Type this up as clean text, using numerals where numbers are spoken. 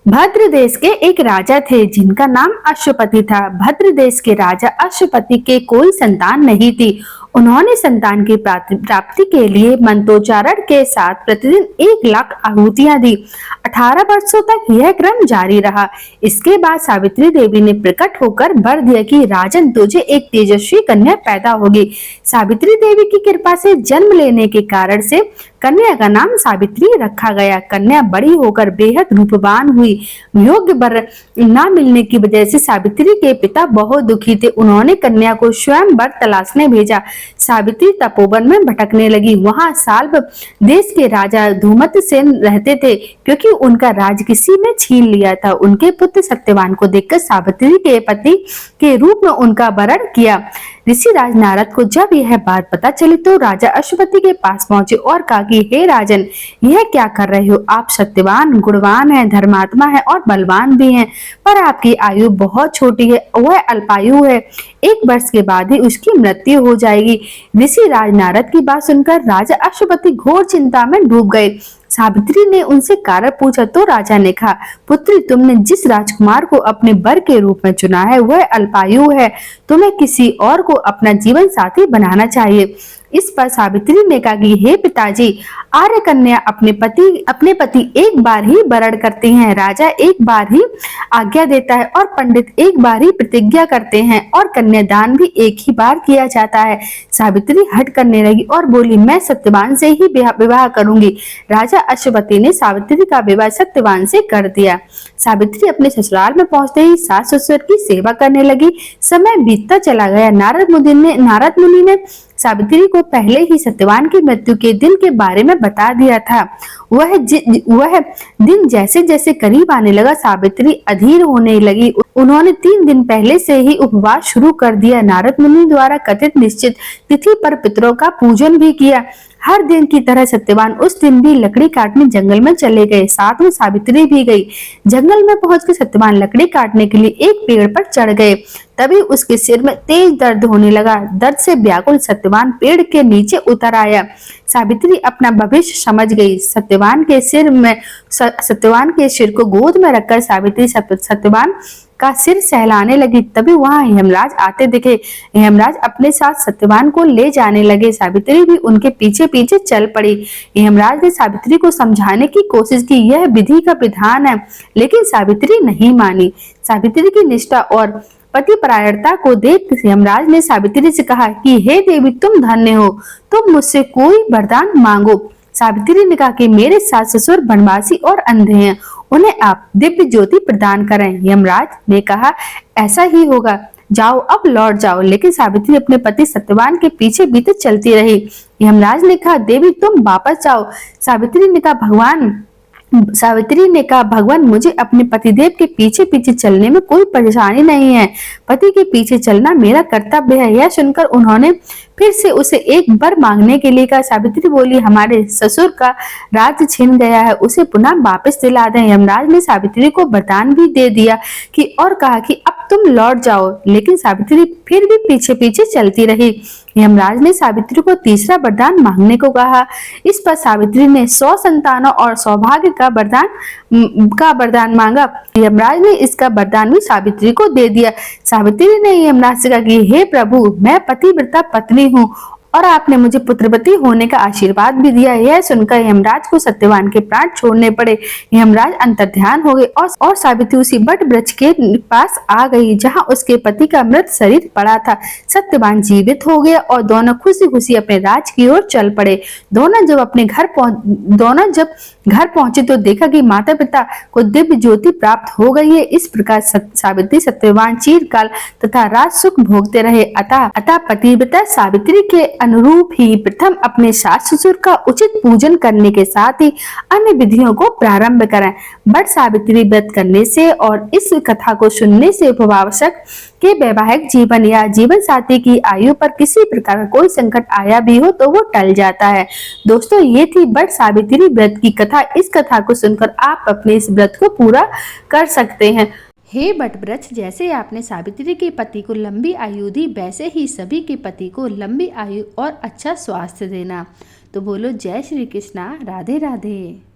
भद्र देश के एक राजा थे जिनका नाम अश्वपति था। भद्र देश के राजा अश्वपति के कोई संतान नहीं थी। उन्होंने संतान की प्राप्ति के लिए मंत्रोच्चारण के साथ प्रतिदिन 1 लाख आहुतियां दी। 18 वर्षों तक यह क्रम जारी रहा। इसके बाद सावित्री देवी ने प्रकट होकर वर दिया कि राजन, तुझे एक तेजस्वी कन्या पैदा होगी। सावित्री देवी की कृपा से जन्म लेने के कारण से कन्या का नाम सावित्री रखा गया। कन्या बड़ी होकर बेहद रूपवान हुई। योग्य वर न मिलने की वजह से सावित्री के पिता बहुत दुखी थे। उन्होंने कन्या को स्वयं वर तलाशने भेजा। सावित्री तपोवन में भटकने लगी। वहां साल्व देश के राजा धूमतसेन रहते थे, क्योंकि उनका राज किसी ने छीन लिया था। उनके पुत्र सत्यवान को देखकर सावित्री के पति के रूप में उनका वरण किया। ऋषि राज नारद को जब यह बात पता चली तो राजा अश्वपति के पास पहुंचे और कहा कि हे राजन, यह क्या कर रहे हो? आप सत्यवान, गुणवान हैं, धर्मात्मा हैं और बलवान भी हैं, पर आपकी आयु बहुत छोटी है। वह अल्पायु है। 1 वर्ष के बाद ही उसकी मृत्यु हो जाएगी। ऋषि राज नारद की बात सुनकर राजा अश्वपति घोर चिंता में डूब गए। सावित्री ने उनसे कारण पूछा तो राजा ने कहा, पुत्री, तुमने जिस राजकुमार को अपने वर के रूप में चुना है वह अल्पायु है। तुम्हें किसी और को अपना जीवन साथी बनाना चाहिए। इस पर सावित्री ने कहा कि हे पिताजी, आर्य कन्या अपने पति एक बार ही वरण करते हैं, राजा एक बार ही आज्ञा देता है और पंडित एक बार ही प्रतिज्ञा करते हैं और कन्यादान भी एक ही बार किया जाता है। सावित्री हट करने लगी और बोली, मैं सत्यवान से ही विवाह करूंगी। राजा अश्वपति ने सावित्री का विवाह सत्यवान से कर दिया। सावित्री अपने ससुराल में पहुंचते ही सास ससुर की सेवा करने लगी। समय बीतता चला गया। नारद मुनि ने सावित्री को पहले ही सत्यवान की मृत्यु के दिन के बारे में बता दिया था। वह दिन जैसे जैसे करीब आने लगा, सावित्री अधीर होने लगी। उन्होंने 3 दिन पहले से ही उपवास शुरू कर दिया। नारद मुनि द्वारा कथित निश्चित तिथि पर पितरों का पूजन भी किया। हर दिन की तरह सत्यवान उस दिन भी लकड़ी काटने जंगल में चले गए। साथ में सावित्री भी गई। जंगल में पहुंचकर सत्यवान लकड़ी काटने के लिए एक पेड़ पर चढ़ गए। तभी उसके सिर में तेज दर्द होने लगा। दर्द से व्याकुल सत्यवान पेड़ के नीचे उतर आया। सावित्री अपना भविष्य समझ गई। सत्यवान के सिर को गोद में रखकर सावित्री सत्यवान का सिर सहलाने लगी। तभी वहां हेमराज आते दिखे। हेमराज अपने साथ सत्यवान को ले जाने लगे। सावित्री भी उनके पीछे पीछे चल पड़ी। हेमराज ने सावित्री को समझाने की कोशिश की, यह विधि का विधान है, लेकिन सावित्री नहीं मानी। सावित्री की निष्ठा और पतिपरायणता को देख हेमराज ने सावित्री से कहा कि हे देवी, तुम धन्य हो, तुम मुझसे कोई वरदान मांगो। सावित्री ने कहा कि मेरे सास ससुर वनवासी और अंधे हैं, उन्हें आप दिव्य ज्योति प्रदान करें। यमराज ने कहा, ऐसा ही होगा, जाओ, अब लौट जाओ। लेकिन सावित्री अपने पति सत्यवान के पीछे पीछे चलती रही। यमराज ने कहा, देवी, तुम वापस जाओ। सावित्री ने कहा, भगवान, मुझे अपने पतिदेव के पीछे पीछे चलने में कोई परेशानी नहीं है। पति के पीछे चलना मेरा कर्तव्य है। यह सुनकर उन्होंने फिर से उसे एक वर मांगने के लिए कहा। सावित्री बोली, हमारे ससुर का राज्य छिन गया है, उसे पुनः वापस दिला दें। यमराज ने सावित्री को वरदान भी दे दिया और कहा कि अब तुम लौट जाओ। लेकिन सावित्री फिर भी पीछे पीछे चलती रही। यमराज ने सावित्री को तीसरा वरदान मांगने को कहा। इस पर सावित्री ने 100 संतानों और सौभाग्य का वरदान मांगा। यमराज ने इसका वरदान भी सावित्री को दे दिया। सावित्री ने यमराज से कहा कि हे प्रभु, मैं पतिव्रता पत्नी हूँ और आपने मुझे पुत्रवती होने का आशीर्वाद भी दिया। यह सुनकर यमराज को सत्यवान के प्राण छोड़ने पड़े। यमराज अंतर्ध्यान हो गए और सावित्री उसी वट वृक्ष के पास आ गई जहां उसके पति का मृत शरीर पड़ा था। सत्यवान जीवित हो गया और दोनों खुशी खुशी अपने राज की ओर चल पड़े। दोनों जब घर पहुंचे तो देखा कि माता पिता को दिव्य ज्योति प्राप्त हो गई है। इस प्रकार सावित्री सत्यवान चिरकाल तथा राज सुख भोगते रहे। अतः पतिव्रता सावित्री के अनुरूप ही प्रथम अपने सास ससुर का उचित पूजन करने के साथ ही अन्य विधियों को प्रारंभ करें। बट सावित्री व्रत करने से और इस कथा को सुनने से उपवासक के वैवाहिक जीवन या जीवन साथी की आयु पर किसी प्रकार का कोई संकट आया भी हो तो वो टल जाता है। दोस्तों, ये थी बट सावित्री व्रत की कथा। इस कथा को सुनकर आप अपने इस व्रत को पूरा कर सकते हैं। हे वटवृक्ष, जैसे आपने सावित्री के पति को लंबी आयु दी, वैसे ही सभी के पति को लंबी आयु और अच्छा स्वास्थ्य देना। तो बोलो जय श्री कृष्णा, राधे राधे।